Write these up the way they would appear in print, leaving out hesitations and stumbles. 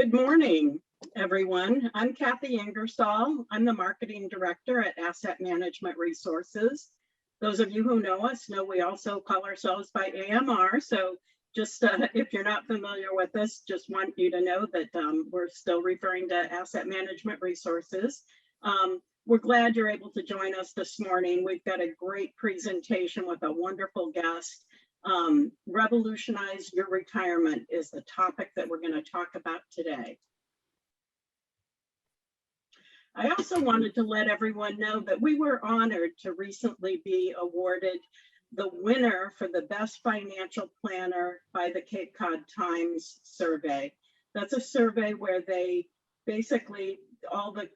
Good morning, everyone. I'm Kathy Ingersoll. I'm the Marketing Director at Asset Management Resources. Those of you who know us know we also call ourselves by AMR. So just if you're not familiar with us, just want you to know that we're still referring to Asset Management Resources. We're glad you're able to join us this morning. We've got a great presentation with a wonderful guest. Revolutionize Your Retirement is the topic that we're going to talk about today. I also wanted to let everyone know that we were honored to recently be awarded the winner for the best financial planner by the Cape Cod Times survey. That's a survey where they basically, all the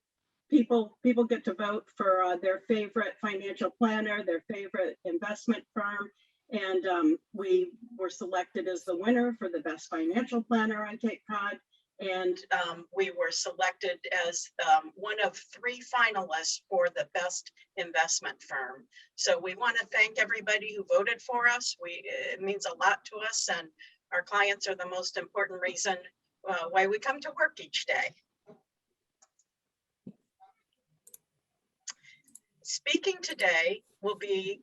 people get to vote for their favorite financial planner, their favorite investment firm. And we were selected as the winner for the best financial planner on Cape Cod. And we were selected as one of 3 finalists for the best investment firm. So we want to thank everybody who voted for us. It means a lot to us, and our clients are the most important reason why we come to work each day. Speaking today will be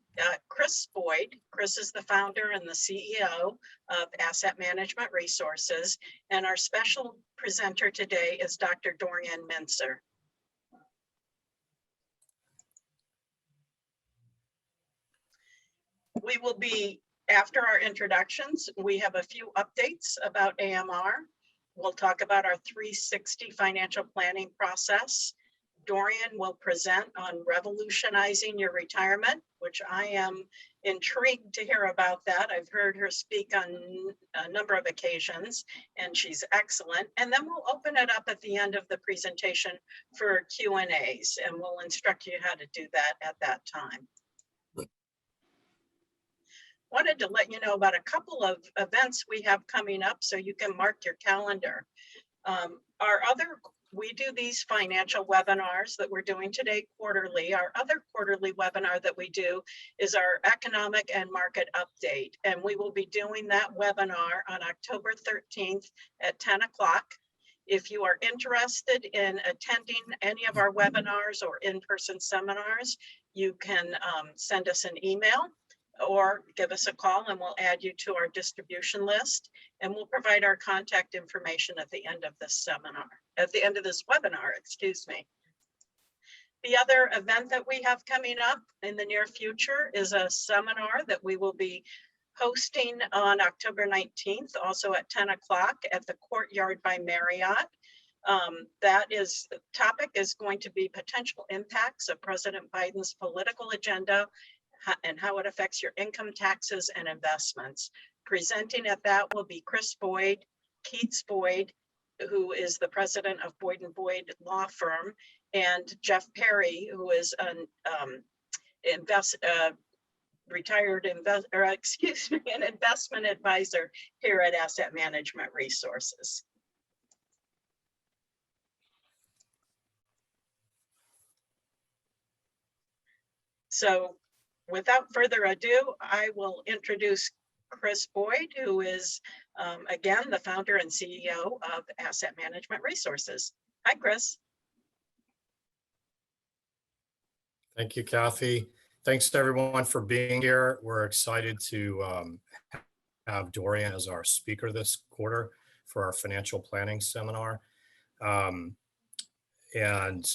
Chris Boyd. Chris is the founder and the CEO of Asset Management Resources, and our special presenter today is Dr. Dorian Mintzer. We will be, after our introductions, we have a few updates about AMR. We'll talk about our 360 financial planning process. Dorian will present on revolutionizing your retirement, which I am intrigued to hear about that. I've heard her speak on a number of occasions, and she's excellent. And then we'll open it up at the end of the presentation for Q&As, and we'll instruct you how to do that at that time. Wanted to let you know about a couple of events we have coming up so you can mark your calendar. We do these financial webinars that we're doing today quarterly. Our other quarterly webinar that we do is our economic and market update. And we will be doing that webinar on October 13th at 10 o'clock. If you are interested in attending any of our webinars or in-person seminars, you can send us an email or give us a call, and we'll add you to our distribution list, and we'll provide our contact information at the end of this webinar, excuse me. The other event that we have coming up in the near future is a seminar that we will be hosting on October 19th, also at 10 o'clock at the Courtyard by Marriott. The topic is going to be potential impacts of President Biden's political agenda and how it affects your income taxes and investments. Presenting at that will be Chris Boyd, Keats Boyd, who is the president of Boyd & Boyd Law Firm, and Jeff Perry, who is an an investment advisor here at Asset Management Resources. So, without further ado, I will introduce Chris Boyd, who is, again, the founder and CEO of Asset Management Resources. Hi, Chris. Thank you, Kathy. Thanks to everyone for being here. We're excited to have Dorian as our speaker this quarter for our financial planning seminar. And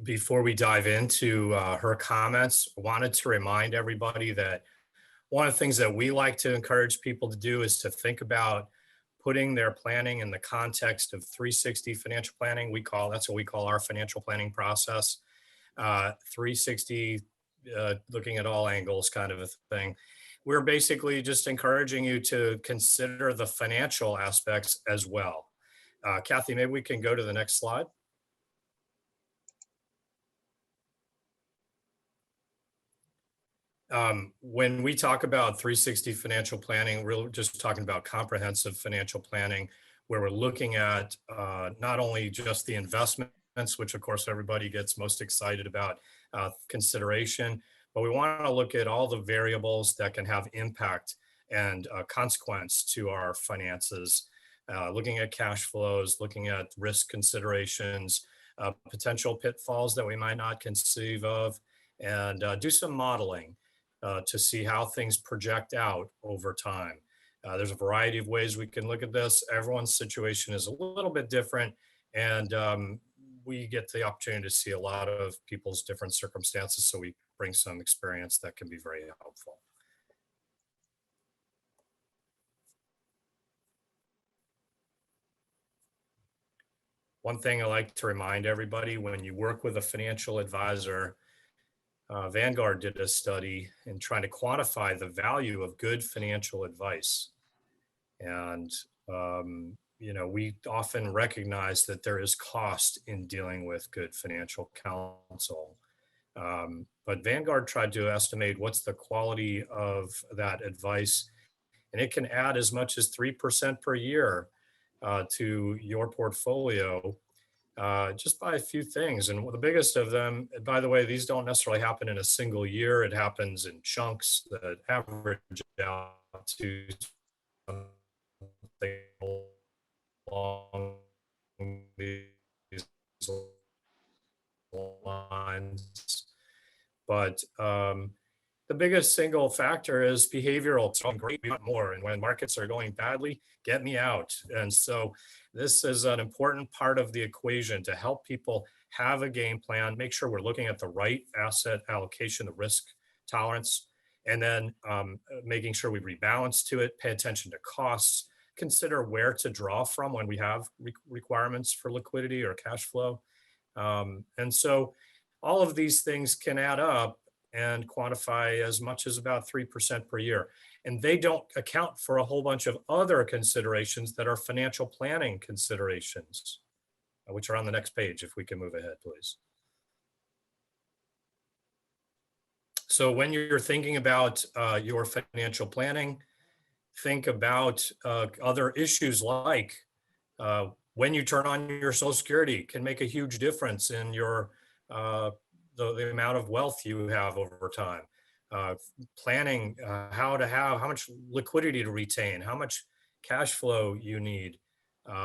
before we dive into her comments, I wanted to remind everybody that one of the things that we like to encourage people to do is to think about putting their planning in the context of 360 financial planning. That's what we call our financial planning process. 360, looking at all angles kind of a thing. We're basically just encouraging you to consider the financial aspects as well. Kathy, maybe we can go to the next slide. When we talk about 360 financial planning, we're just talking about comprehensive financial planning, where we're looking at not only just the investments, which of course everybody gets most excited about consideration, but we want to look at all the variables that can have impact and consequence to our finances. looking at cash flows, looking at risk considerations, potential pitfalls that we might not conceive of, and do some modeling to see how things project out over time. There's a variety of ways we can look at this. Everyone's situation is a little bit different, and we get the opportunity to see a lot of people's different circumstances, so we bring some experience that can be very helpful. One thing I like to remind everybody, when you work with a financial advisor, Vanguard did a study in trying to quantify the value of good financial advice. And, we often recognize that there is cost in dealing with good financial counsel. But Vanguard tried to estimate what's the quality of that advice, and it can add as much as 3% per year to your portfolio just by a few things. And the biggest of them, by the way, these don't necessarily happen in a single year. It happens in chunks that average out to something along these lines. But the biggest single factor is behavioral. It's going great, we want more. And when markets are going badly, get me out. And so this is an important part of the equation to help people have a game plan, make sure we're looking at the right asset allocation, the risk tolerance, and then making sure we rebalance to it, pay attention to costs, consider where to draw from when we have requirements for liquidity or cash flow. And so all of these things can add up and quantify as much as about 3% per year. And they don't account for a whole bunch of other considerations that are financial planning considerations, which are on the next page, if we can move ahead, please. So when you're thinking about your financial planning, think about other issues like when you turn on your Social Security can make a huge difference in your the amount of wealth you have over time. Planning how much liquidity to retain, how much cash flow you need,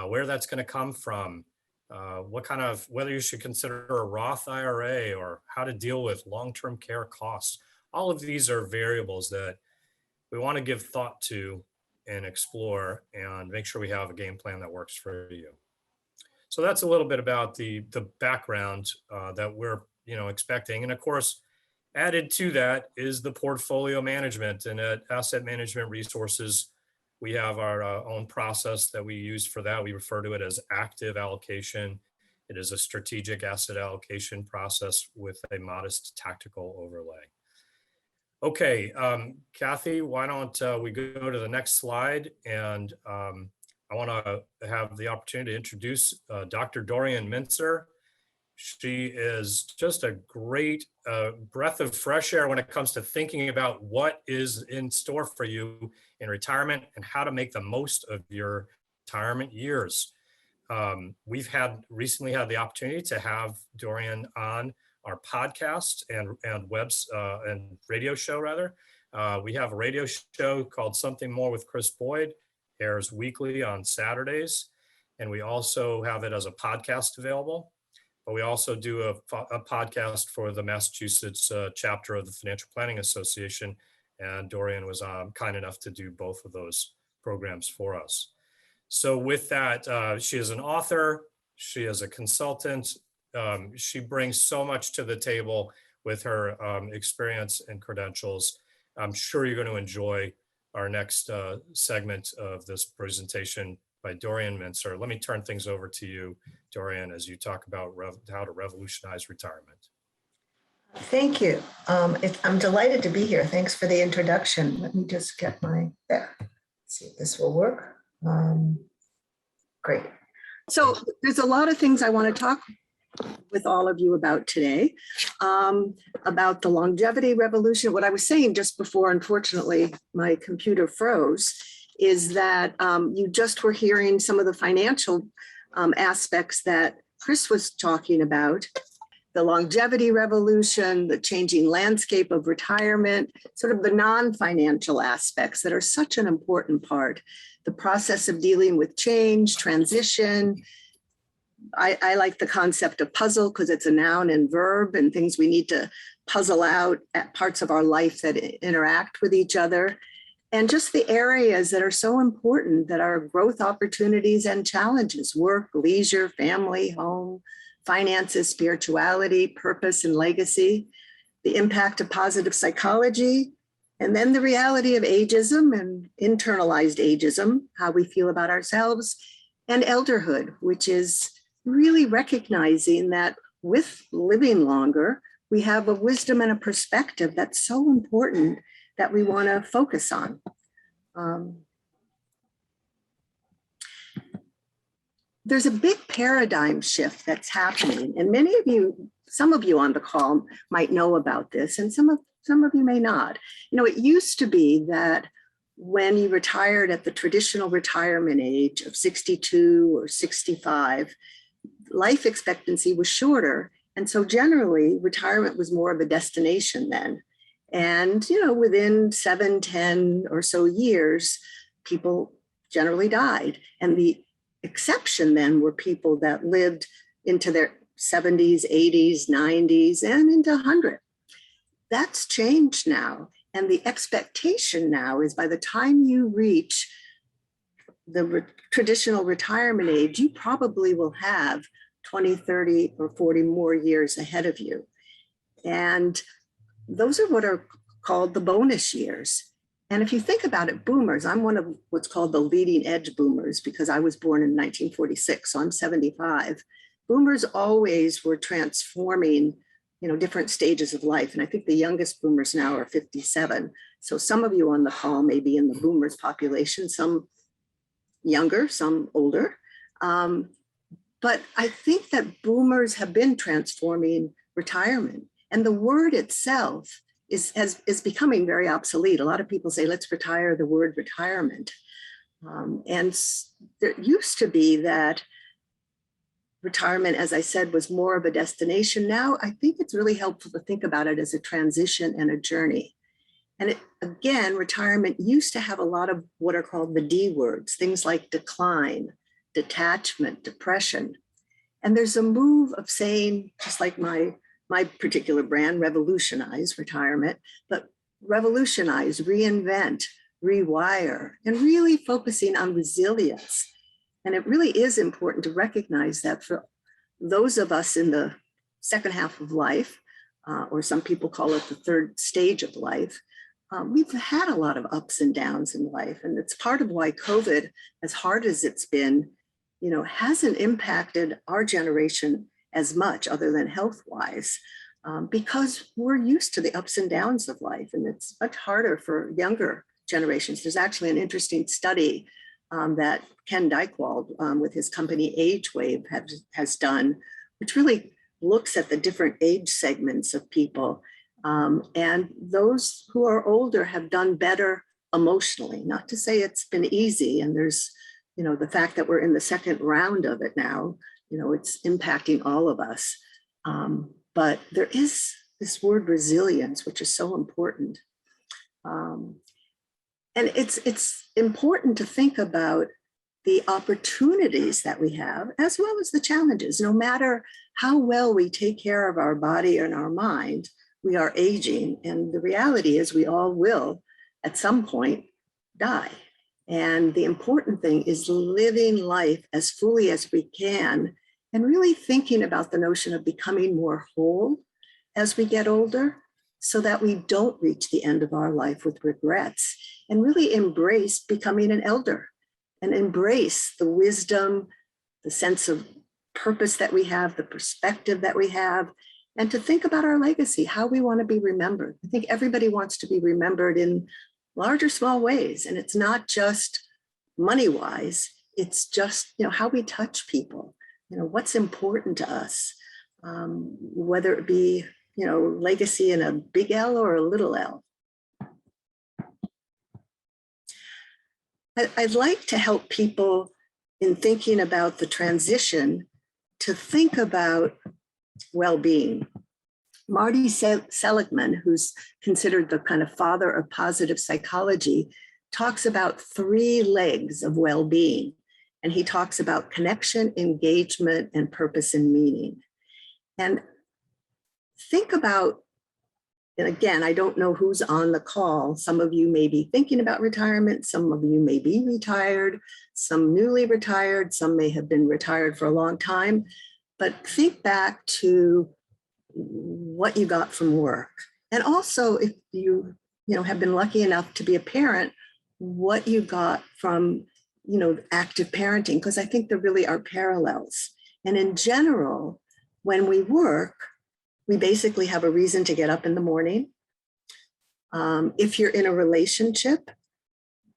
where that's going to come from, whether you should consider a Roth IRA or how to deal with long-term care costs. All of these are variables that we want to give thought to and explore and make sure we have a game plan that works for you. So that's a little bit about the background that we're expecting. And of course, added to that is the portfolio management. And at Asset Management Resources, we have our own process that we use for that. We refer to it as active allocation. It is a strategic asset allocation process with a modest tactical overlay. Okay, Kathy, why don't we go to the next slide? And I want to have the opportunity to introduce Dr. Dorian Mintzer. She is just a great breath of fresh air when it comes to thinking about what is in store for you in retirement and how to make the most of your retirement years. We've recently had the opportunity to have Dorian on our podcast and radio show rather. We have a radio show called Something More with Chris Boyd, airs weekly on Saturdays. And we also have it as a podcast available. But we also do a podcast for the Massachusetts chapter of the Financial Planning Association. And Dorian was kind enough to do both of those programs for us. So with that, she is an author, she is a consultant. She brings so much to the table with her experience and credentials. I'm sure you're going to enjoy our next segment of this presentation by Dorian Mintzer. Let me turn things over to you, Dorian, as you talk about how to revolutionize retirement. Thank you. I'm delighted to be here. Thanks for the introduction. Let me just get there. See if this will work. Great. So there's a lot of things I want to talk with all of you about today, about the longevity revolution. What I was saying just before, unfortunately, my computer froze, is that you just were hearing some of the financial aspects that Chris was talking about. the longevity revolution, the changing landscape of retirement, sort of the non-financial aspects that are such an important part. The process of dealing with change, transition. I like the concept of puzzle because it's a noun and verb and things we need to puzzle out at parts of our life that interact with each other. And just the areas that are so important that are growth opportunities and challenges: work, leisure, family, home, finances, spirituality, purpose, and legacy, the impact of positive psychology, and then the reality of ageism and internalized ageism, how we feel about ourselves, and elderhood, which is really recognizing that with living longer, we have a wisdom and a perspective that's so important that we want to focus on. There's a big paradigm shift that's happening, and many of you, some of you on the call might know about this, and some of you may not. You know, it used to be that when you retired at the traditional retirement age of 62 or 65, life expectancy was shorter. And so generally retirement was more of a destination then. And, you know, within 7, 10 or so years, people generally died. And the exception then were people that lived into their 70s, 80s, 90s, and into 100. That's changed now. And the expectation now is by the time you reach the traditional retirement age, you probably will have 20, 30, or 40 more years ahead of you. And those are what are called the bonus years. And if you think about it, boomers, I'm one of what's called the leading edge boomers because I was born in 1946, so I'm 75. Boomers always were transforming, you know, different stages of life. And I think the youngest boomers now are 57. So some of you on the call may be in the boomers population, some younger, some older. But I think that boomers have been transforming retirement. And the word itself is becoming very obsolete. A lot of people say, let's retire the word retirement. And there used to be that retirement, as I said, was more of a destination. Now, I think it's really helpful to think about it as a transition and a journey. And again, retirement used to have a lot of what are called the D words, things like decline, detachment, depression. And there's a move of saying, just like my particular brand, revolutionize retirement, but revolutionize, reinvent, rewire, and really focusing on resilience. And it really is important to recognize that for those of us in the second half of life, or some people call it the third stage of life, we've had a lot of ups and downs in life. And it's part of why COVID, as hard as it's been, you know, hasn't impacted our generation as much other than health-wise, because we're used to the ups and downs of life. And it's much harder for younger generations. There's actually an interesting study that Ken Dykewald with his company AgeWave has done, which really looks at the different age segments of people. And those who are older have done better emotionally. Not to say it's been easy. And there's, you know, the fact that we're in the second round of it now, you know, it's impacting all of us. But there is this word resilience, which is so important. And it's important to think about the opportunities that we have, as well as the challenges. No matter how well we take care of our body and our mind, we are aging. And the reality is we all will, at some point, die. And the important thing is living life as fully as we can and really thinking about the notion of becoming more whole as we get older, so that we don't reach the end of our life with regrets, and really embrace becoming an elder and embrace the wisdom, the sense of purpose that we have, the perspective that we have, and to think about our legacy, how we want to be remembered. I think everybody wants to be remembered in large or small ways. And it's not just money-wise, it's just, you know, how we touch people, you know, what's important to us, whether it be, you know, legacy in a big L or a little L. I'd like to help people in thinking about the transition to think about well-being. Marty Seligman, who's considered the kind of father of positive psychology, talks about 3 legs of well-being. And he talks about connection, engagement, and purpose and meaning. And think about, and again, I don't know who's on the call. Some of you may be thinking about retirement. Some of you may be retired, some newly retired, some may have been retired for a long time. But think back to what you got from work. And also, if you have been lucky enough to be a parent, what you got from active parenting, because I think there really are parallels. And in general, when we work, we basically have a reason to get up in the morning. If you're in a relationship,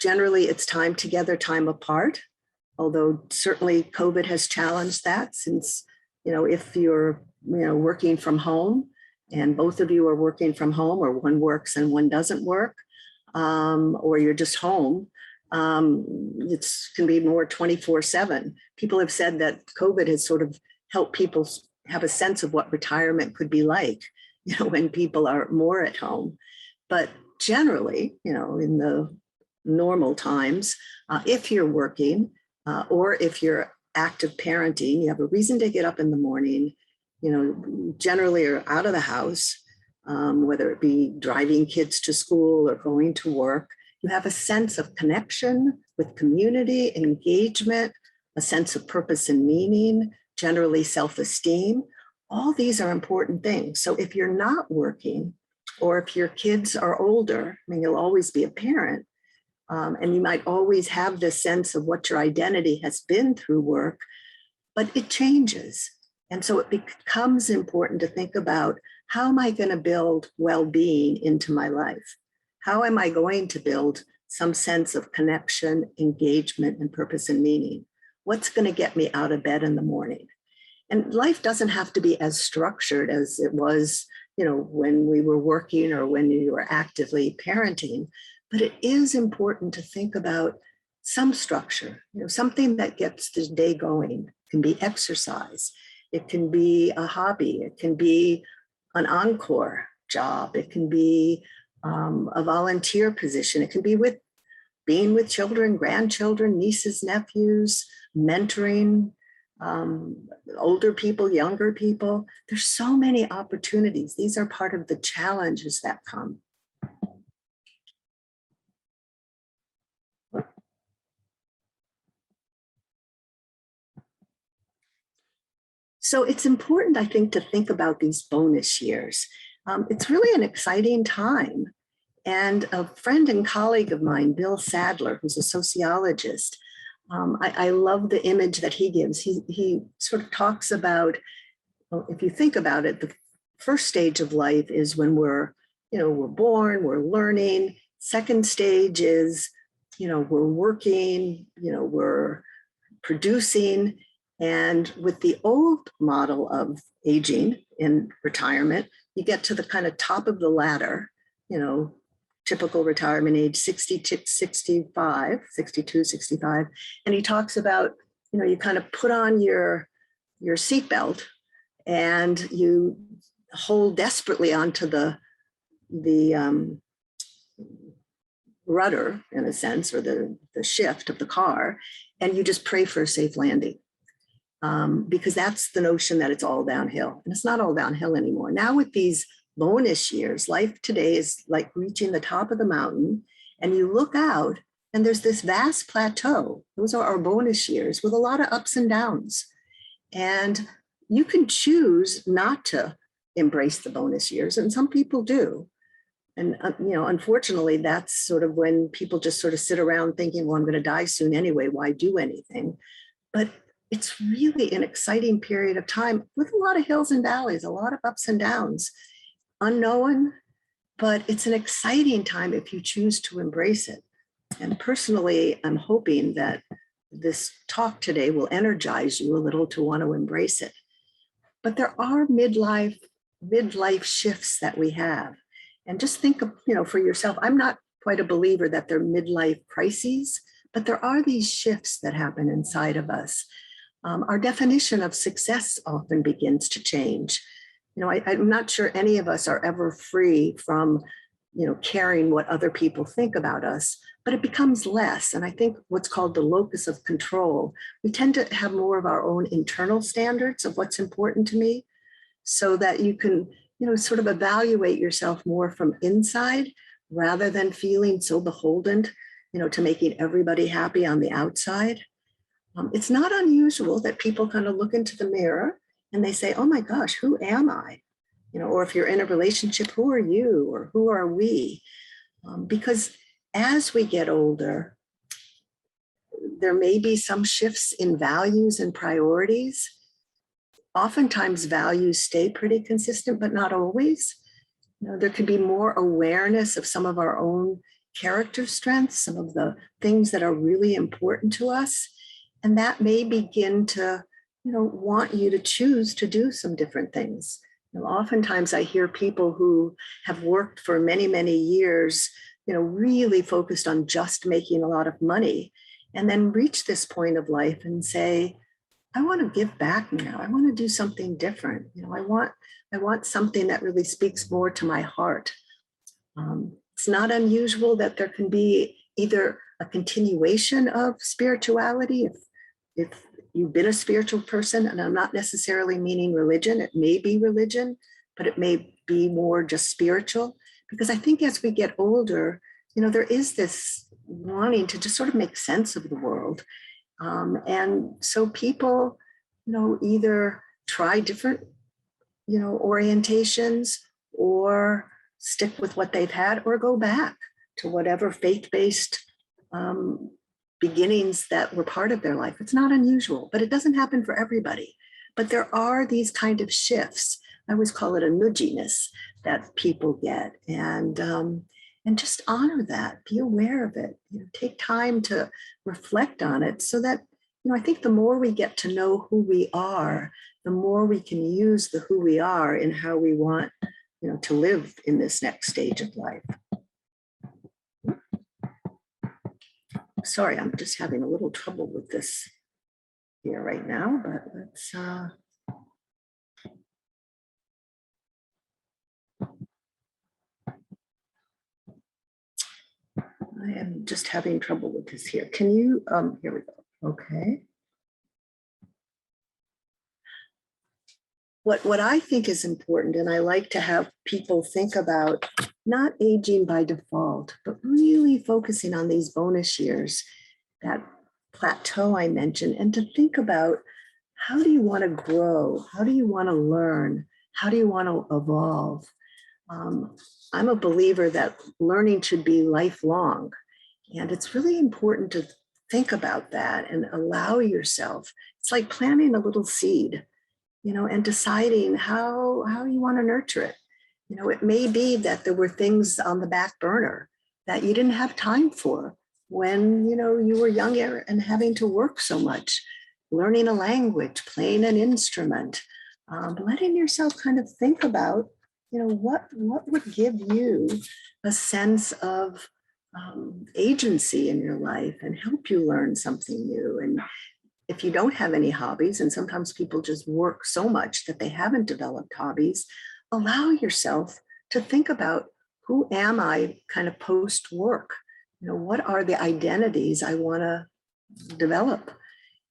generally it's time together, time apart, although certainly COVID has challenged that, since if you're working from home and both of you are working from home, or one works and one doesn't work, or you're just home, it can be more 24/7. People have said that COVID has sort of helped people have a sense of what retirement could be like, when people are more at home. But generally, in the normal times, if you're working or if you're active parenting, you have a reason to get up in the morning, generally are out of the house, whether it be driving kids to school or going to work. You have a sense of connection with community, engagement, a sense of purpose and meaning, generally self-esteem. All these are important things. So if you're not working, or if your kids are older, you'll always be a parent, and you might always have this sense of what your identity has been through work, but it changes. And so it becomes important to think about, how am I going to build well-being into my life? How am I going to build some sense of connection, engagement, and purpose and meaning? What's going to get me out of bed in the morning? And life doesn't have to be as structured as it was, when we were working or when you were actively parenting. But it is important to think about some structure, something that gets the day going. It can be exercise. It can be a hobby. It can be an encore job. It can be a volunteer position. It can be being with children, grandchildren, nieces, nephews, mentoring, older people, younger people. There's so many opportunities. These are part of the challenges that come. So it's important, I think, to think about these bonus years. It's really an exciting time. And a friend and colleague of mine, Bill Sadler, who's a sociologist, I love the image that he gives. He sort of talks about, if you think about it, the first stage of life is when we're born, we're learning. Second stage is, we're working, we're producing. And with the old model of aging in retirement, you get to the kind of top of the ladder, typical retirement age, 60 to 65, 62, 65. And he talks about, you kind of put on your seatbelt and you hold desperately onto the rudder, in a sense, or the shift of the car, and you just pray for a safe landing. Because that's the notion that it's all downhill. And it's not all downhill anymore. Now with these bonus years, life today is like reaching the top of the mountain, and you look out and there's this vast plateau. Those are our bonus years with a lot of ups and downs. And you can choose not to embrace the bonus years, and some people do. And, unfortunately, that's sort of when people just sort of sit around thinking, well, I'm going to die soon anyway, why do anything? But it's really an exciting period of time with a lot of hills and valleys, a lot of ups and downs, unknown, but it's an exciting time if you choose to embrace it. And personally, I'm hoping that this talk today will energize you a little to want to embrace it. But there are midlife shifts that we have. And just think of, for yourself, I'm not quite a believer that they're midlife crises, but there are these shifts that happen inside of us. Our definition of success often begins to change. I'm not sure any of us are ever free from, caring what other people think about us, but it becomes less. And I think what's called the locus of control, we tend to have more of our own internal standards of what's important to me, so that you can, sort of evaluate yourself more from inside rather than feeling so beholden, to making everybody happy on the outside. It's not unusual that people kind of look into the mirror and they say, oh my gosh, who am I? Or if you're in a relationship, who are you or who are we? Because as we get older, there may be some shifts in values and priorities. Oftentimes values stay pretty consistent, but not always. There could be more awareness of some of our own character strengths, some of the things that are really important to us. And that may begin to, want you to choose to do some different things. Oftentimes I hear people who have worked for many, many years, really focused on just making a lot of money, and then reach this point of life and say, I want to give back now. I want to do something different. I want something that really speaks more to my heart. It's not unusual that there can be either a continuation of spirituality, if you've been a spiritual person, and I'm not necessarily meaning religion, it may be religion, but it may be more just spiritual. Because I think as we get older, there is this wanting to just sort of make sense of the world. And so people, either try different, orientations, or stick with what they've had, or go back to whatever faith-based beginnings that were part of their life. It's not unusual, but it doesn't happen for everybody. But there are these kind of shifts. I always call it a nudginess that people get, and just honor that. Be aware of it. Take time to reflect on it, so that I think the more we get to know who we are, the more we can use the who we are in how we want, to live in this next stage of life. Sorry, I'm just having a little trouble with this here right now, but let's. I am just having trouble with this here. Can you, here we go. Okay. What I think is important, and I like to have people think about not aging by default, but really focusing on these bonus years, that plateau I mentioned, and to think about, how do you want to grow? How do you want to learn? How do you want to evolve? I'm a believer that learning should be lifelong. And it's really important to think about that and allow yourself. It's like planting a little seed, and deciding how you want to nurture it. It may be that there were things on the back burner that you didn't have time for when, you were younger and having to work so much, learning a language, playing an instrument, letting yourself kind of think about, what would give you a sense of agency in your life and help you learn something new. And if you don't have any hobbies, and sometimes people just work so much that they haven't developed hobbies, allow yourself to think about, who am I kind of post-work? What are the identities I want to develop?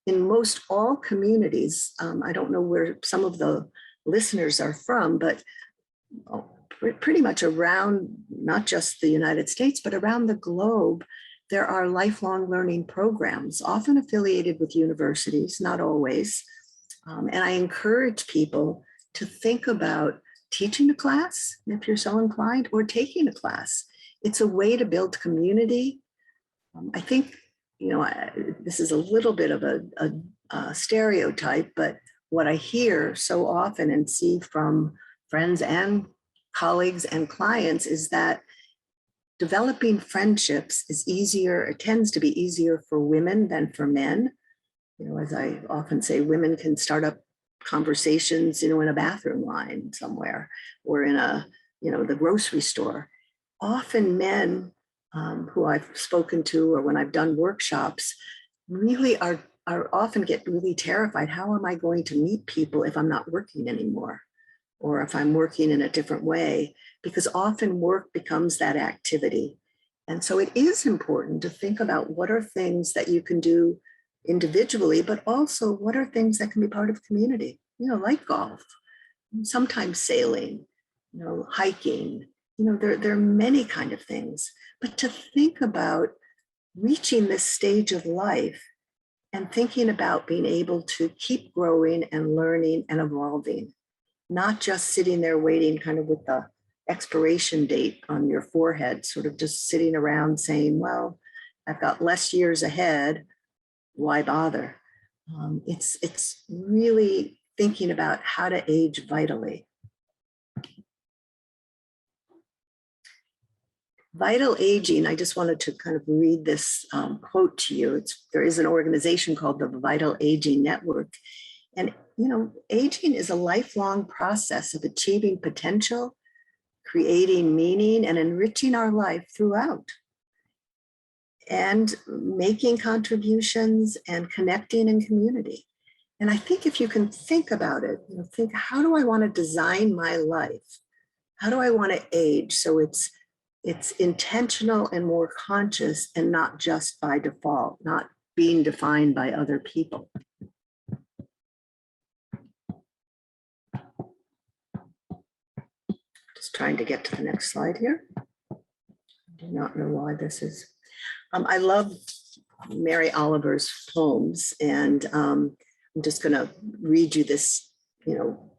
In most all communities, I don't know where some of the listeners are from, but pretty much around, not just the United States, but around the globe, there are lifelong learning programs, often affiliated with universities, not always. And I encourage people to think about teaching a class, if you're so inclined, or taking a class. It's a way to build community. I think, this is a little bit of a stereotype, but what I hear so often and see from friends and colleagues and clients is that developing friendships is easier, it tends to be easier for women than for men. As I often say, women can start up conversations, in a bathroom line somewhere, or in the grocery store. Often men who I've spoken to, or when I've done workshops, really are often get really terrified. How am I going to meet people if I'm not working anymore? or if I'm working in a different way, because often work becomes that activity. And so it is important to think about what are things that you can do individually, but also what are things that can be part of community, like golf, sometimes sailing, hiking, there are many kind of things. But to think about reaching this stage of life and thinking about being able to keep growing and learning and evolving, not just sitting there waiting kind of with the expiration date on your forehead, sort of just sitting around saying, well, I've got less years ahead, why bother? It's really thinking about how to age vitally. Vital aging, I just wanted to kind of read this quote to you. There is an organization called the Vital Aging Network. And, aging is a lifelong process of achieving potential, creating meaning, and enriching our life throughout. And making contributions and connecting in community. And I think if you can think about it, think, how do I want to design my life? How do I want to age so it's intentional and more conscious and not just by default, not being defined by other people? Just trying to get to the next slide here. I do not know why this is. I love Mary Oliver's poems, and I'm just going to read you this,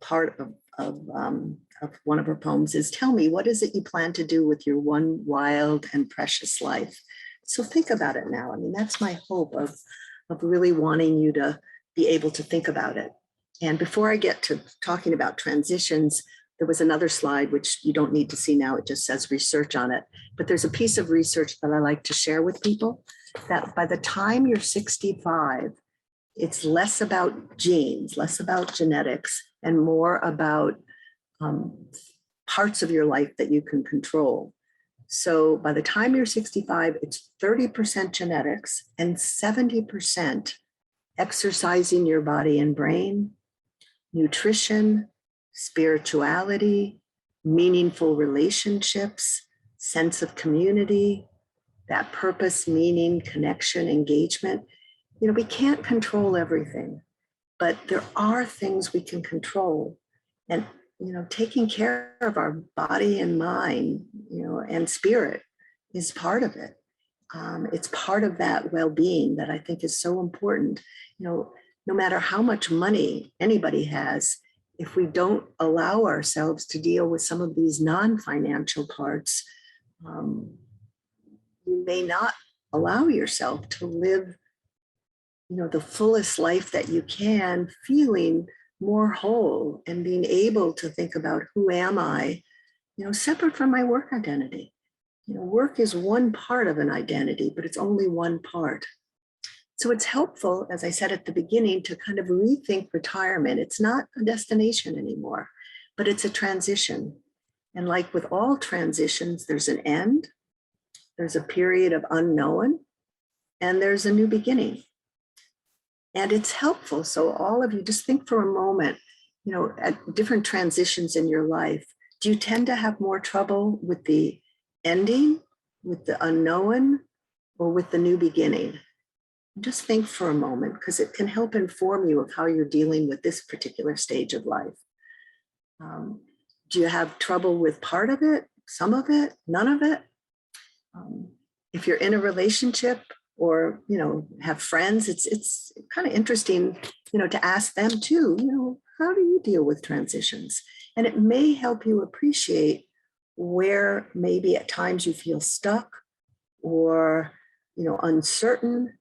part of one of her poems is, tell me, what is it you plan to do with your one wild and precious life? So think about it now. I mean, that's my hope of really wanting you to be able to think about it. And before I get to talking about transitions, there was another slide, which you don't need to see now. It just says research on it. But there's a piece of research that I like to share with people, that by the time you're 65, it's less about genes, less about genetics, and more about parts of your life that you can control. So by the time you're 65, it's 30% genetics and 70% exercising your body and brain, nutrition, spirituality, meaningful relationships, sense of community, that purpose, meaning, connection, engagement. We can't control everything, but there are things we can control. And, taking care of our body and mind, and spirit is part of it. It's part of that well-being that I think is so important. No matter how much money anybody has, if we don't allow ourselves to deal with some of these non-financial parts, you may not allow yourself to live, the fullest life that you can, feeling more whole and being able to think about, who am I, separate from my work identity. Work is one part of an identity, but it's only one part. So it's helpful, as I said at the beginning, to kind of rethink retirement. It's not a destination anymore, but it's a transition. And like with all transitions, there's an end, there's a period of unknown, and there's a new beginning. And it's helpful. So all of you, just think for a moment, at different transitions in your life, do you tend to have more trouble with the ending, with the unknown, or with the new beginning? Just think for a moment, because it can help inform you of how you're dealing with this particular stage of life. Do you have trouble with part of it, some of it, none of it? If you're in a relationship or, have friends, it's kind of interesting, to ask them too, how do you deal with transitions? And it may help you appreciate where maybe at times you feel stuck or, uncertain.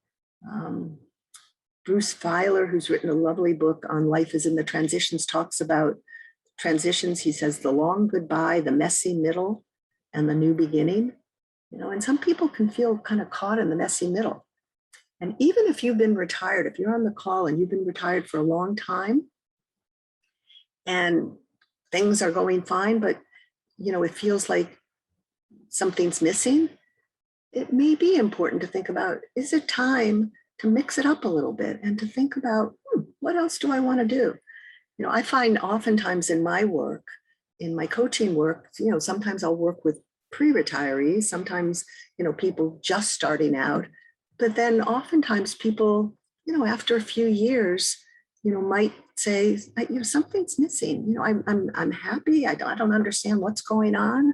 Bruce Feiler, who's written a lovely book on Life is in the Transitions, talks about transitions. He says the long goodbye, the messy middle, and the new beginning. And some people can feel kind of caught in the messy middle. And even if you've been retired, if you're on the call and you've been retired for a long time and things are going fine, but it feels like something's missing, it may be important to think about, is it time to mix it up a little bit and to think about, what else do I want to do? I find oftentimes in my work, in my coaching work, sometimes I'll work with pre-retirees, sometimes, people just starting out, but then oftentimes people, after a few years, might say, something's missing. I'm happy. I don't understand what's going on.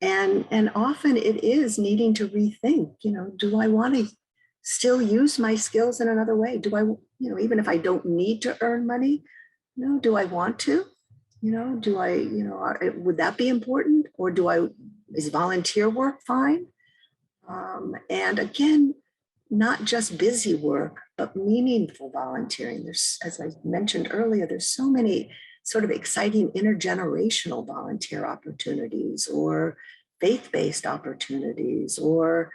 And often it is needing to rethink, do I want to still use my skills in another way? Do I, even if I don't need to earn money, do I want to? Do I, would that be important? Or is volunteer work fine? And again, not just busy work, but meaningful volunteering. There's, as I mentioned earlier, there's so many sort of exciting intergenerational volunteer opportunities, or faith-based opportunities, or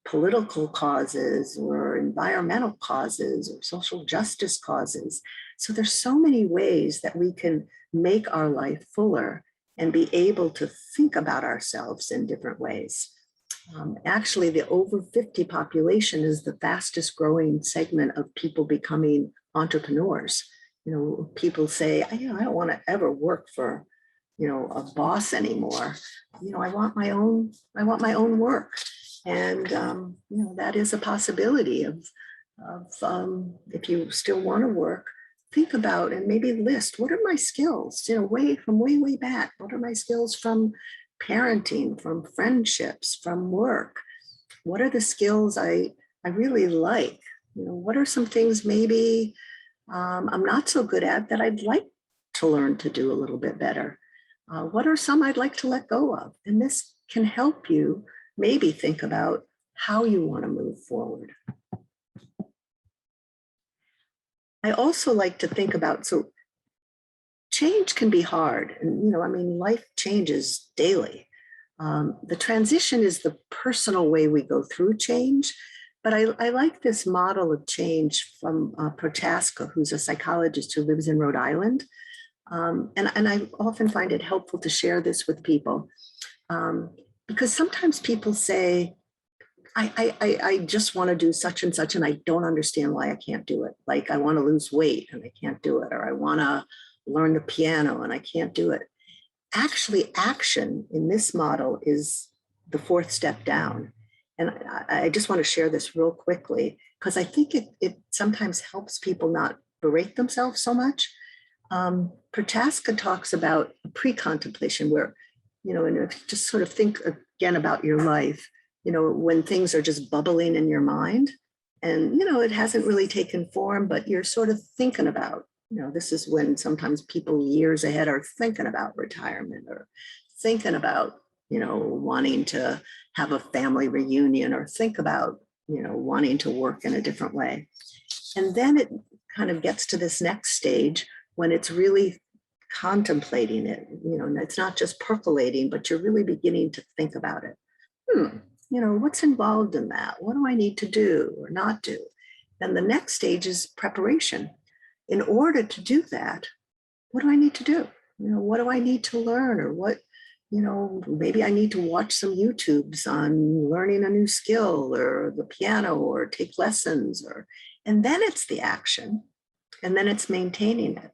political causes, or environmental causes, or social justice causes. So there's so many ways that we can make our life fuller and be able to think about ourselves in different ways. Actually, the over 50 population is the fastest growing segment of people becoming entrepreneurs. People say, I don't want to ever work for, a boss anymore. I want my own work. And, that is a possibility of if you still want to work, think about and maybe list, what are my skills, way back? What are my skills from parenting, from friendships, from work? What are the skills I really like? What are some things maybe I'm not so good at that I'd like to learn to do a little bit better? What are some I'd like to let go of? And this can help you maybe think about how you want to move forward. I also like to think about, so change can be hard. And, life changes daily. The transition is the personal way we go through change. But I like this model of change from Prochaska, who's a psychologist who lives in Rhode Island. And I often find it helpful to share this with people, because sometimes people say, I just want to do such and such, and I don't understand why I can't do it. Like, I want to lose weight and I can't do it, or I want to learn the piano and I can't do it. Actually, action in this model is the fourth step down. And I just want to share this real quickly, because I think it sometimes helps people not berate themselves so much. Prochaska talks about pre-contemplation, where, and if you just sort of think again about your life, when things are just bubbling in your mind and, it hasn't really taken form, but you're sort of thinking about, this is when sometimes people years ahead are thinking about retirement, or thinking about, wanting to have a family reunion, or think about, wanting to work in a different way. And then it kind of gets to this next stage when it's really contemplating it. It's not just percolating, but you're really beginning to think about it. What's involved in that? What do I need to do or not do? Then the next stage is preparation. In order to do that, what do I need to do? What do I need to learn? Or what, maybe I need to watch some YouTubes on learning a new skill, or the piano, or take lessons, and then it's the action, and then it's maintaining it.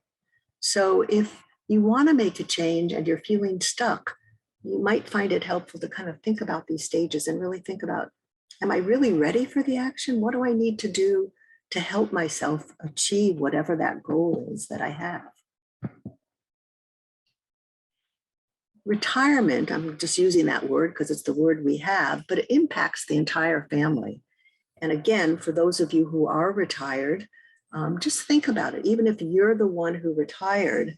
So if you want to make a change and you're feeling stuck, you might find it helpful to kind of think about these stages and really think about, am I really ready for the action? What do I need to do to help myself achieve whatever that goal is that I have? Retirement, I'm just using that word because it's the word we have, but it impacts the entire family. And again, for those of you who are retired, just think about it. Even if you're the one who retired,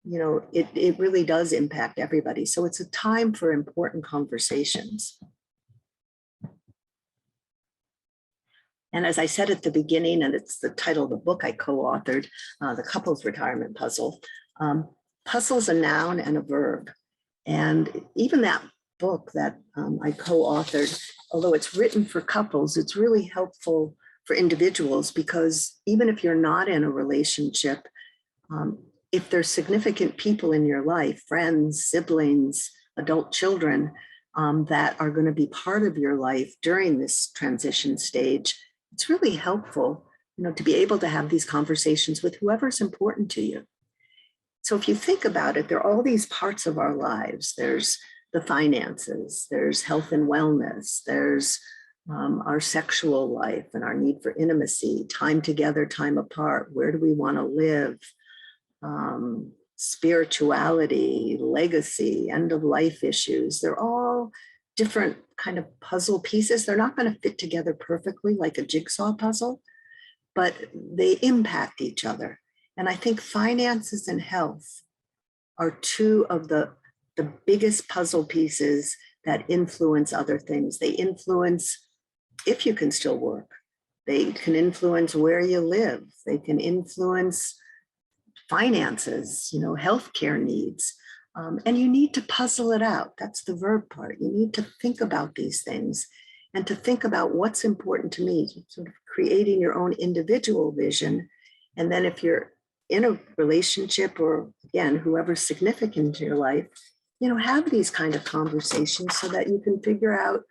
it really does impact everybody. So it's a time for important conversations. And as I said at the beginning, and it's the title of the book I co-authored, The Couples Retirement Puzzle. Puzzle's a noun and a verb. And even that book that I co-authored, although it's written for couples, it's really helpful for individuals, because even if you're not in a relationship, if there's significant people in your life, friends, siblings, adult children, that are going to be part of your life during this transition stage, it's really helpful to be able to have these conversations with whoever's important to you. So if you think about it, there are all these parts of our lives. There's the finances, there's health and wellness, there's our sexual life and our need for intimacy, time together, time apart, where do we want to live, spirituality, legacy, end of life issues. They're all different kind of puzzle pieces. They're not going to fit together perfectly like a jigsaw puzzle, but they impact each other. And I think finances and health are two of the biggest puzzle pieces that influence other things. They influence if you can still work. They can influence where you live. They can influence finances, healthcare needs. And you need to puzzle it out. That's the verb part. You need to think about these things and to think about what's important to me, sort of creating your own individual vision. And then if you're in a relationship or, again, whoever's significant in your life, have these kind of conversations so that you can figure out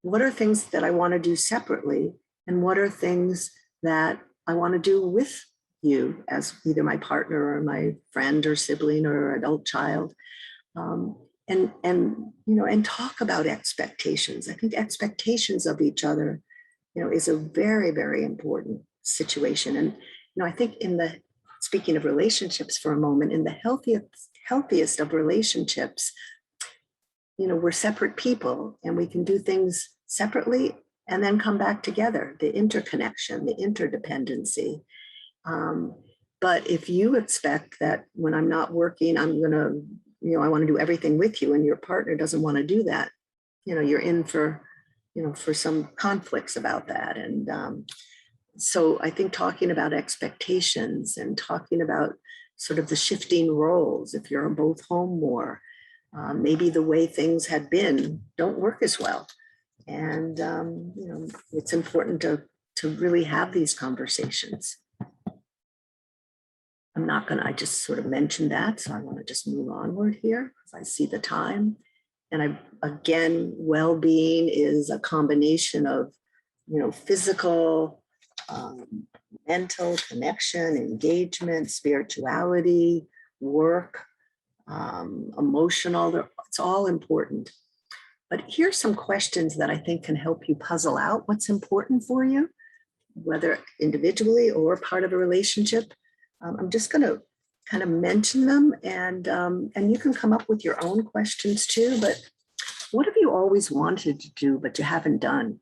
what are things that I want to do separately and what are things that I want to do with you as either my partner or my friend or sibling or adult child. And talk about expectations. I think expectations of each other, is a very, very important situation. And, I think speaking of relationships for a moment, in the healthiest of relationships, we're separate people and we can do things separately and then come back together, the interconnection, the interdependency. But if you expect that when I'm not working, I'm going to, I want to do everything with you and your partner doesn't want to do that, you're in for some conflicts about that. And so I think talking about expectations and talking about sort of the shifting roles, if you're both home more, maybe the way things had been don't work as well. And, it's important to really have these conversations. I just sort of mentioned that, so I want to just move onward here because I see the time. And again, well-being is a combination of, physical, mental connection, engagement, spirituality, work, emotional, it's all important. But here's some questions that I think can help you puzzle out what's important for you, whether individually or part of a relationship. I'm just going to kind of mention them and you can come up with your own questions too. But what have you always wanted to do, but you haven't done?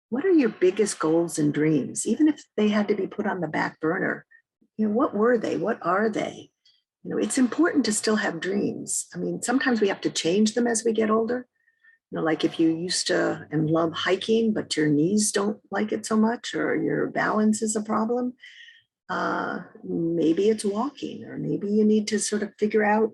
What are your biggest goals and dreams? Even if they had to be put on the back burner, what were they? What are they? It's important to still have dreams. I mean, sometimes we have to change them as we get older. Like if you used to and love hiking, but your knees don't like it so much, or your balance is a problem, maybe it's walking, or maybe you need to sort of figure out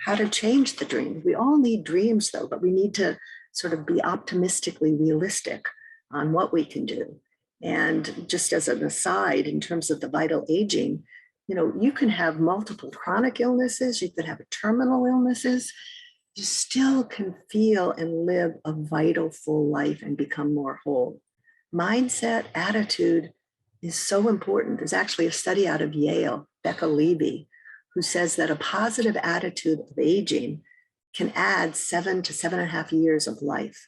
how to change the dream. We all need dreams though, but we need to sort of be optimistically realistic on what we can do. And just as an aside, in terms of the vital aging, you can have multiple chronic illnesses, you could have terminal illnesses, you still can feel and live a vital, full life and become more whole. Mindset, attitude is so important. There's actually a study out of Yale, Becca Levy, who says that a positive attitude of aging can add 7 to 7.5 years of life.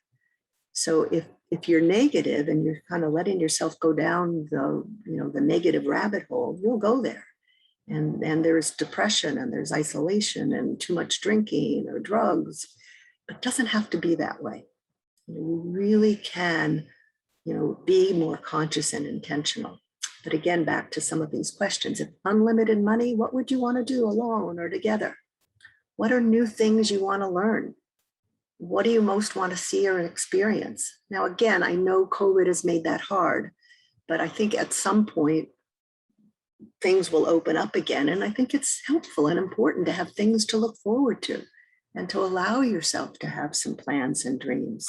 So if you're negative and you're kind of letting yourself go down the negative rabbit hole, you'll go there. And there's depression and there's isolation and too much drinking or drugs. But it doesn't have to be that way. You really can, be more conscious and intentional. But again, back to some of these questions. If unlimited money, what would you want to do alone or together? What are new things you want to learn? What do you most want to see or experience? Now, again, I know COVID has made that hard, but I think at some point, things will open up again. And I think it's helpful and important to have things to look forward to and to allow yourself to have some plans and dreams.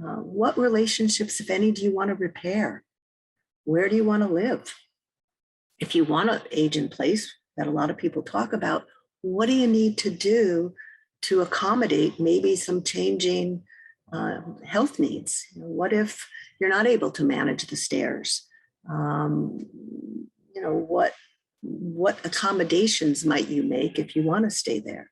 What relationships, if any, do you want to repair? Where do you want to live? If you want to age in place, that a lot of people talk about, what do you need to do to accommodate maybe some changing health needs? What if you're not able to manage the stairs? You know, what accommodations might you make if you want to stay there?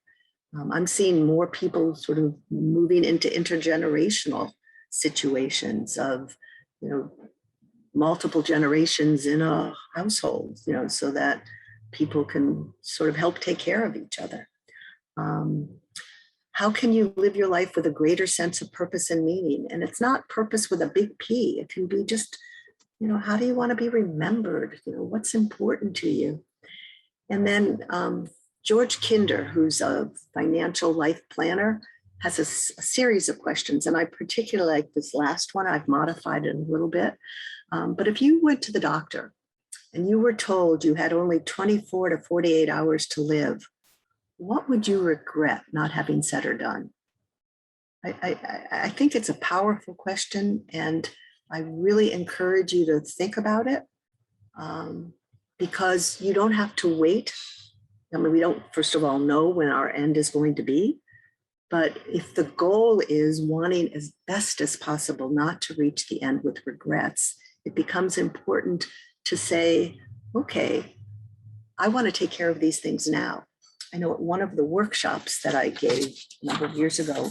I'm seeing more people sort of moving into intergenerational situations of, you know, multiple generations in a household, you know, so that people can sort of help take care of each other. How can you live your life with a greater sense of purpose and meaning? And it's not purpose with a big P. It can be just, you know, how do you want to be remembered? You know, what's important to you? And then George Kinder, who's a financial life planner, has a series of questions. And I particularly like this last one. I've modified it a little bit. But if you went to the doctor and you were told you had only 24 to 48 hours to live, what would you regret not having said or done? I think it's a powerful question, and I really encourage you to think about it, because you don't have to wait. I mean, we don't, first of all, know when our end is going to be, but if the goal is wanting as best as possible not to reach the end with regrets, it becomes important to say, okay, I want to take care of these things now. I know at one of the workshops that I gave a number of years ago,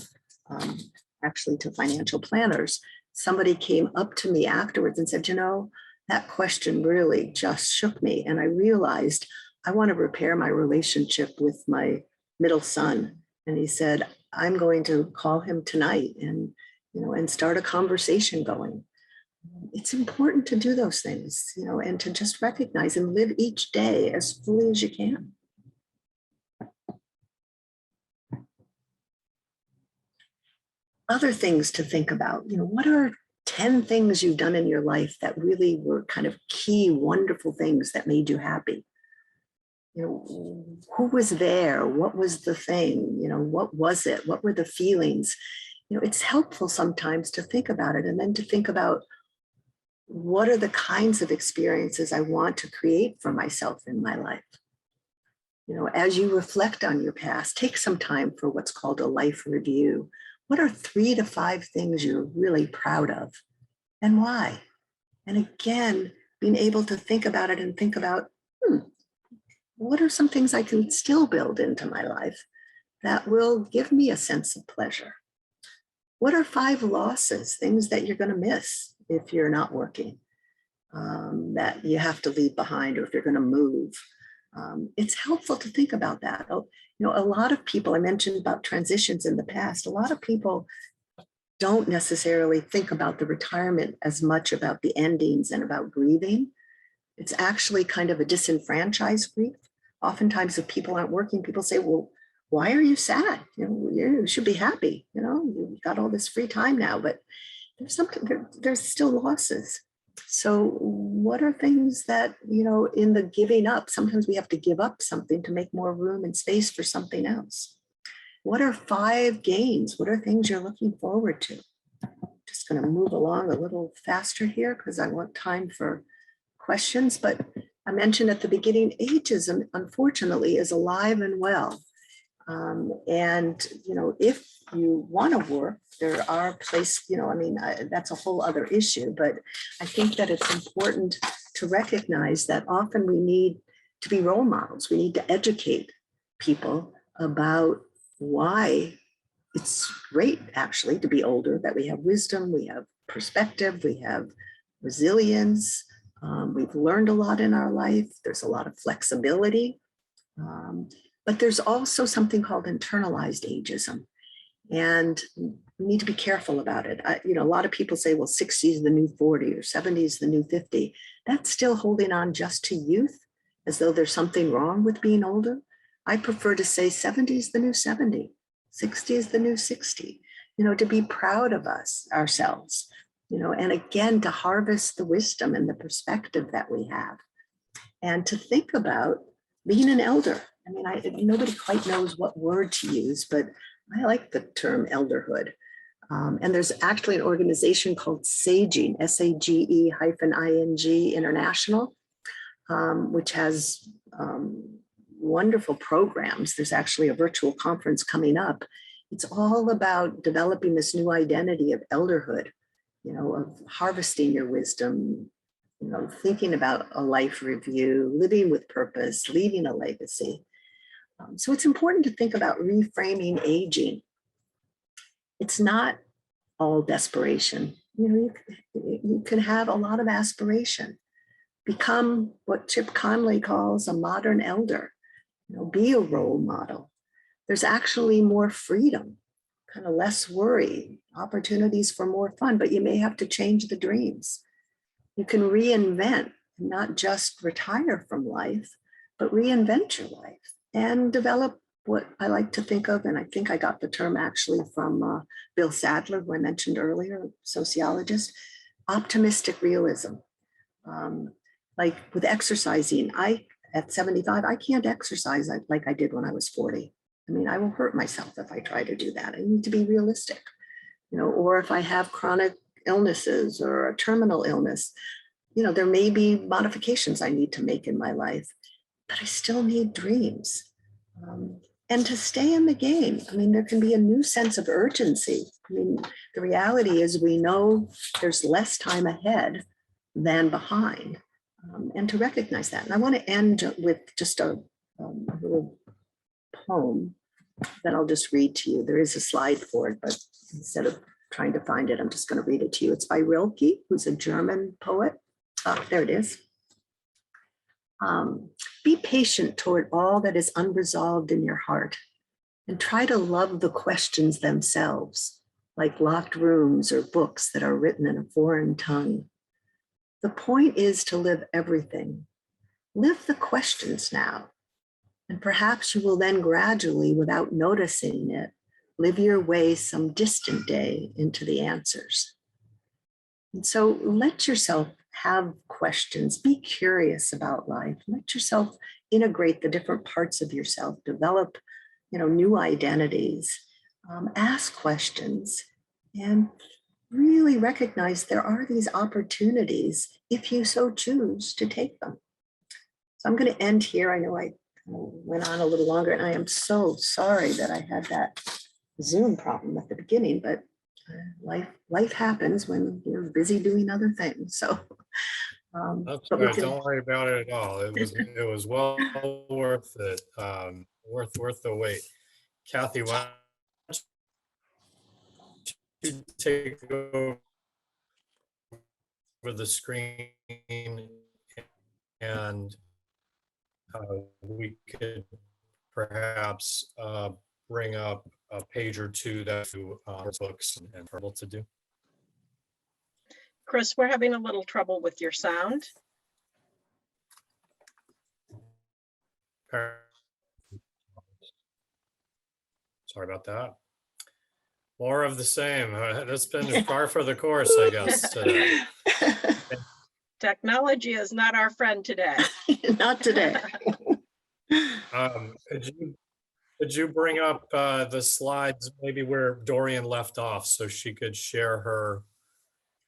actually to financial planners, somebody came up to me afterwards and said, you know, that question really just shook me. And I realized I want to repair my relationship with my middle son. And he said, I'm going to call him tonight and, you know, and start a conversation going. It's important to do those things, you know, and to just recognize and live each day as fully as you can. Other things to think about, you know, what are 10 things you've done in your life that really were kind of key, wonderful things that made you happy? You know, who was there? What was the thing? You know, what was it? What were the feelings? You know, it's helpful sometimes to think about it and then to think about what are the kinds of experiences I want to create for myself in my life. You know, as you reflect on your past, take some time for what's called a life review. What are 3 to 5 things you're really proud of and why? And again, being able to think about it and think about, what are some things I can still build into my life that will give me a sense of pleasure? What are 5 losses, things that you're going to miss if you're not working, that you have to leave behind, or if you're going to move? It's helpful to think about that. You know, a lot of people, I mentioned about transitions in the past, a lot of people don't necessarily think about the retirement as much about the endings and about grieving. It's actually kind of a disenfranchised grief. Oftentimes if people aren't working, people say, well, why are you sad? You know, you should be happy. You know, you've got all this free time now, but there's still losses. So what are things that, you know, in the giving up, sometimes we have to give up something to make more room and space for something else. What are 5 gains? What are things you're looking forward to? Just going to move along a little faster here because I want time for questions. But I mentioned at the beginning, ageism, unfortunately, is alive and well. And, you know, if you want to work, there are places, you know, I mean, that's a whole other issue, but I think that it's important to recognize that often we need to be role models. We need to educate people about why it's great actually to be older, that we have wisdom, we have perspective, we have resilience. We've learned a lot in our life. There's a lot of flexibility. But there's also something called internalized ageism. And we need to be careful about it. You know, a lot of people say, well, 60 is the new 40 or 70 is the new 50. That's still holding on just to youth, as though there's something wrong with being older. I prefer to say 70 is the new 70, 60 is the new 60, you know, to be proud of ourselves, you know, and again, to harvest the wisdom and the perspective that we have, and to think about being an elder. I mean, nobody quite knows what word to use, but I like the term elderhood. And there's actually an organization called SAGEing, SAGE-ING International, which has wonderful programs. There's actually a virtual conference coming up. It's all about developing this new identity of elderhood, you know, of harvesting your wisdom, thinking about a life review, living with purpose, leaving a legacy. So it's important to think about reframing aging. It's not all desperation. You can have a lot of aspiration. Become what Chip Conley calls a modern elder. Be a role model. There's actually more freedom, kind of less worry, opportunities for more fun, but you may have to change the dreams. You can reinvent, not just retire from life, but reinvent your life and develop what I like to think of, and I think I got the term actually from Bill Sadler, who I mentioned earlier, sociologist, optimistic realism. Like with exercising, at 75, I can't exercise like I did when I was 40. I mean, I will hurt myself if I try to do that. I need to be realistic, or if I have chronic illnesses or a terminal illness, there may be modifications I need to make in my life, but I still need dreams. And to stay in the game, I mean, there can be a new sense of urgency. I mean, the reality is we know there's less time ahead than behind, and to recognize that. And I want to end with just a little poem that I'll just read to you. There is a slide for it, but instead of trying to find it, I'm just going to read it to you. It's by Rilke, who's a German poet. There it is. Be patient toward all that is unresolved in your heart, and try to love the questions themselves, like locked rooms or books that are written in a foreign tongue. The point is to live everything. Live the questions now, and perhaps you will then gradually, without noticing it, live your way some distant day into the answers. And so let yourself have questions, be curious about life, let yourself integrate the different parts of yourself, develop, new identities, ask questions, and really recognize there are these opportunities if you so choose to take them. So I'm going to end here. I know I went on a little longer, and I am so sorry that I had that Zoom problem at the beginning, but life happens when you're busy doing other things. So That's right. Don't worry about it at all. It was well worth it. Worth the wait. Kathy, why don't you take over the screen, and we could perhaps bring up a page or two that books and are able to do. Chris, we're having a little trouble with your sound. Sorry about that. More of the same. That's been par for the course, I guess, today. Technology is not our friend today. Not today. Could you bring up the slides maybe where Dorian left off so she could share her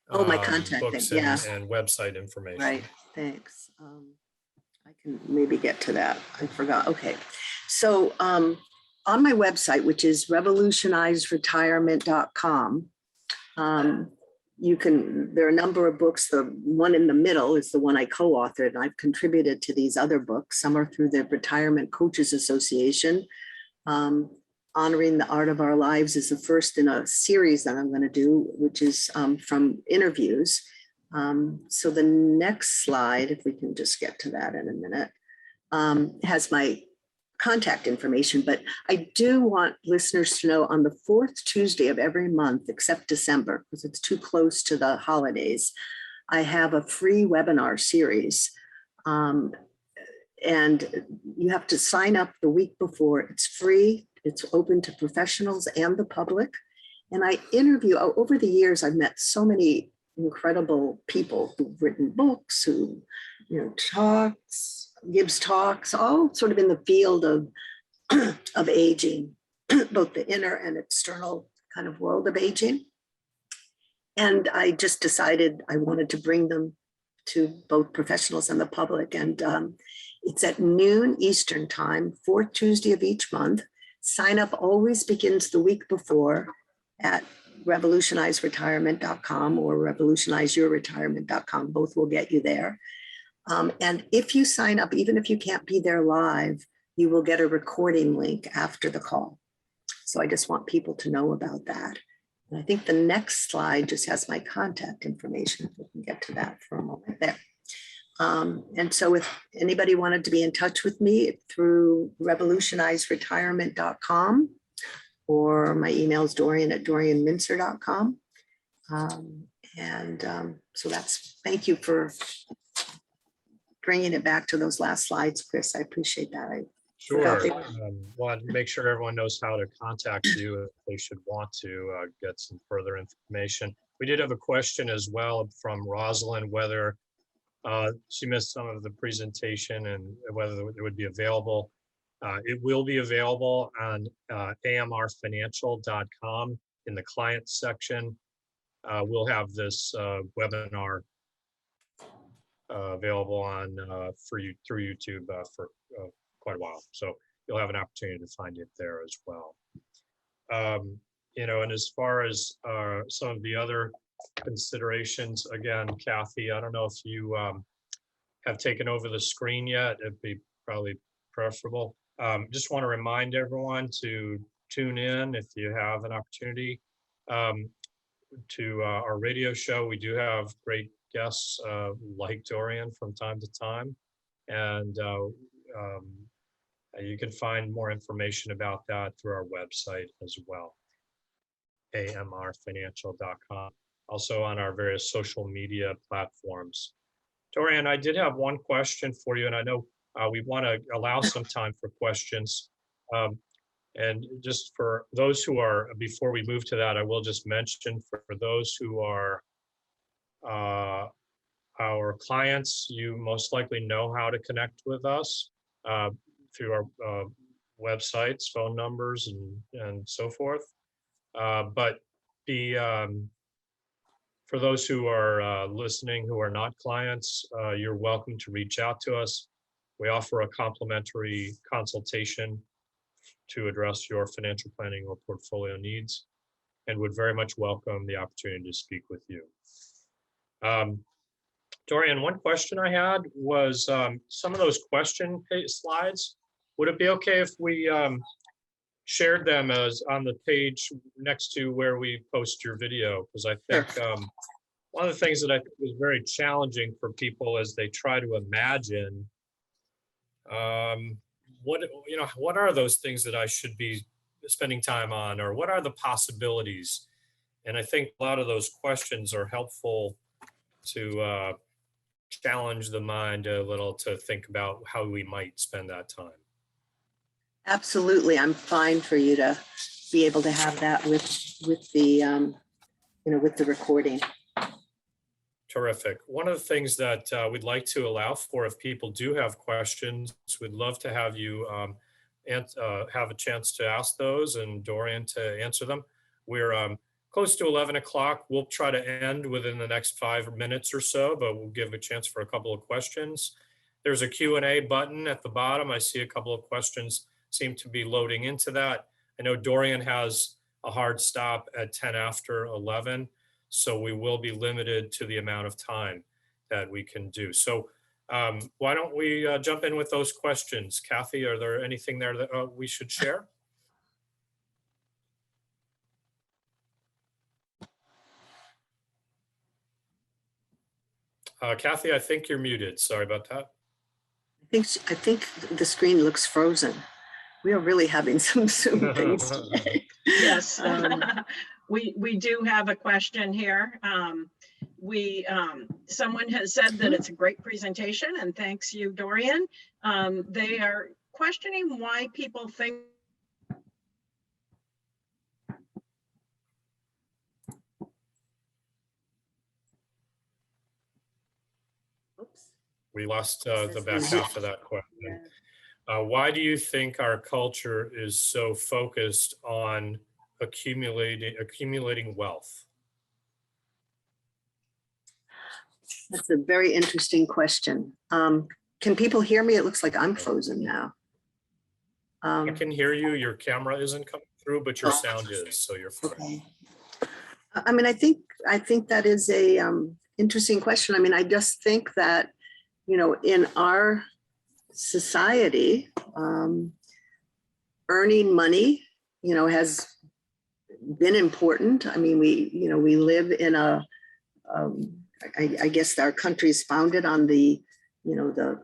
my contact books thing, yeah. and website information? Right, thanks. I can maybe get to that. I forgot. Okay, so on my website, which is revolutionizeretirement.com, there are a number of books. The one in the middle is the one I co-authored, and I've contributed to these other books. Some are through the Retirement Coaches Association. Honoring the Art of Our Lives is the first in a series that I'm going to do, which is from interviews. So the next slide, if we can just get to that in a minute, has my contact information. But I do want listeners to know on the fourth Tuesday of every month, except December, because it's too close to the holidays, I have a free webinar series. And you have to sign up the week before. It's free. It's open to professionals and the public. And I interview, over the years, I've met so many incredible people who've written books, who, gives talks, all sort of in the field of aging, both the inner and external kind of world of aging. And I just decided I wanted to bring them to both professionals and the public. And it's at noon Eastern time, fourth Tuesday of each month. Sign up always begins the week before at revolutionizeretirement.com or revolutionizeyourretirement.com. Both will get you there. And if you sign up, even if you can't be there live, you will get a recording link after the call. So I just want people to know about that. And I think the next slide just has my contact information. We can get to that for a moment there. And so if anybody wanted to be in touch with me through revolutionizeretirement.com, or my email is dorian@dorianmintzer.com. So thank you for bringing it back to those last slides, Chris. I appreciate that. Sure. Want to make sure everyone knows how to contact you if they should want to get some further information. We did have a question as well from Rosalind, whether she missed some of the presentation and whether it would be available. It will be available on amrfinancial.com in the client section. We'll have this webinar available on through YouTube for quite a while. So you'll have an opportunity to find it there as well. And as far as some of the other considerations, again, Kathy, I don't know if you have taken over the screen yet. It'd be probably preferable. Just want to remind everyone to tune in if you have an opportunity to our radio show. We do have great guests like Dorian from time to time. And you can find more information about that through our website as well, amrfinancial.com. Also on our various social media platforms. Dorian, I did have one question for you, and I know we want to allow some time for questions. And just for those who are, before we move to that, I will just mention for those who are our clients, you most likely know how to connect with us through our websites, phone numbers, and so forth. But for those who are listening who are not clients, you're welcome to reach out to us. We offer a complimentary consultation to address your financial planning or portfolio needs, and would very much welcome the opportunity to speak with you. Dorian, one question I had was some of those question slides. Would it be okay if we shared them as on the page next to where we post your video? Because I think one of the things that I think is very challenging for people as they try to imagine what are those things that I should be spending time on, or what are the possibilities? And I think a lot of those questions are helpful to challenge the mind a little to think about how we might spend that time. Absolutely. I'm fine for you to be able to have that with the with the recording. Terrific. One of the things that we'd like to allow for, if people do have questions, we'd love to have you have a chance to ask those and Dorian to answer them. We're close to 11 o'clock. We'll try to end within the next 5 minutes or so, but we'll give a chance for a couple of questions. There's a Q&A button at the bottom. I see a couple of questions seem to be loading into that. I know Dorian has a hard stop at 10 after 11. So we will be limited to the amount of time that we can do. So why don't we jump in with those questions? Kathy, are there anything there that we should share? Kathy, I think you're muted. Sorry about that. I think the screen looks frozen. We are really having some Zoom things today. Yes. We do have a question here. Someone has said that it's a great presentation, and thanks you, Dorian. They are questioning why people think we lost the back half of that question. Why do you think our culture is so focused on accumulating wealth? That's a very interesting question. Can people hear me? It looks like I'm frozen now. I can hear you. Your camera isn't coming through, but your sound is, so you're fine. Okay. I mean, I think that is a interesting question. I mean, I just think that, you know, in our society, earning money, you know, has been important. I mean, we live in a, I guess our country is founded on the, you know, the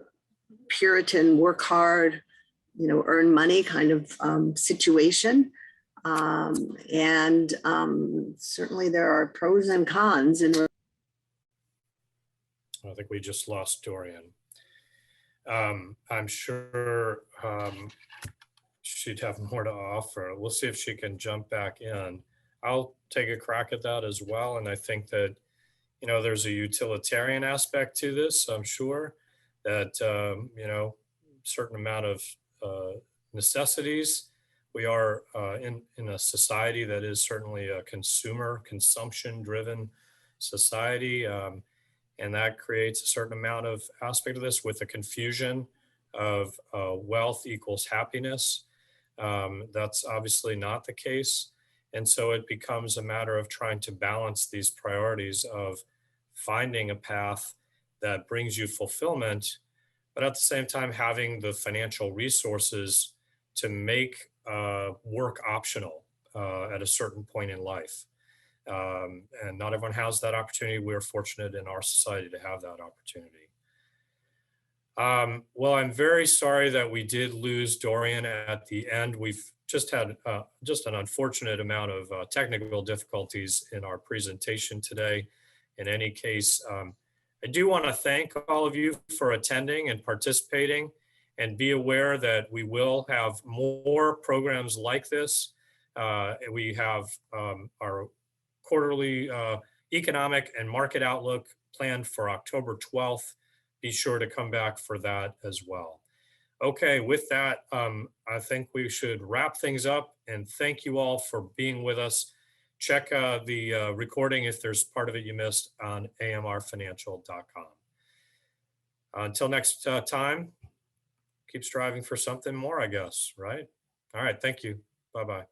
Puritan work hard, you know, earn money kind of situation. And certainly there are pros and cons. And I think we just lost Dorian. I'm sure she'd have more to offer. We'll see if she can jump back in. I'll take a crack at that as well. And I think that, you know, there's a utilitarian aspect to this. I'm sure that, you know, certain amount of necessities. We are in a society that is certainly a consumption driven society. And that creates a certain amount of aspect of this with the confusion of wealth equals happiness. That's obviously not the case. And so it becomes a matter of trying to balance these priorities of finding a path that brings you fulfillment, but at the same time having the financial resources to make work optional at a certain point in life. And not everyone has that opportunity. We're fortunate in our society to have that opportunity. Well, I'm very sorry that we did lose Dorian at the end. We've just had just an unfortunate amount of technical difficulties in our presentation today. In any case, I do want to thank all of you for attending and participating, and be aware that we will have more programs like this. We have our quarterly economic and market outlook planned for October 12th. Be sure to come back for that as well. Okay, with that, I think we should wrap things up, and thank you all for being with us. Check the recording if there's part of it you missed on amrfinancial.com. Until next time, keep striving for something more, I guess, right? All right, thank you. Bye-bye.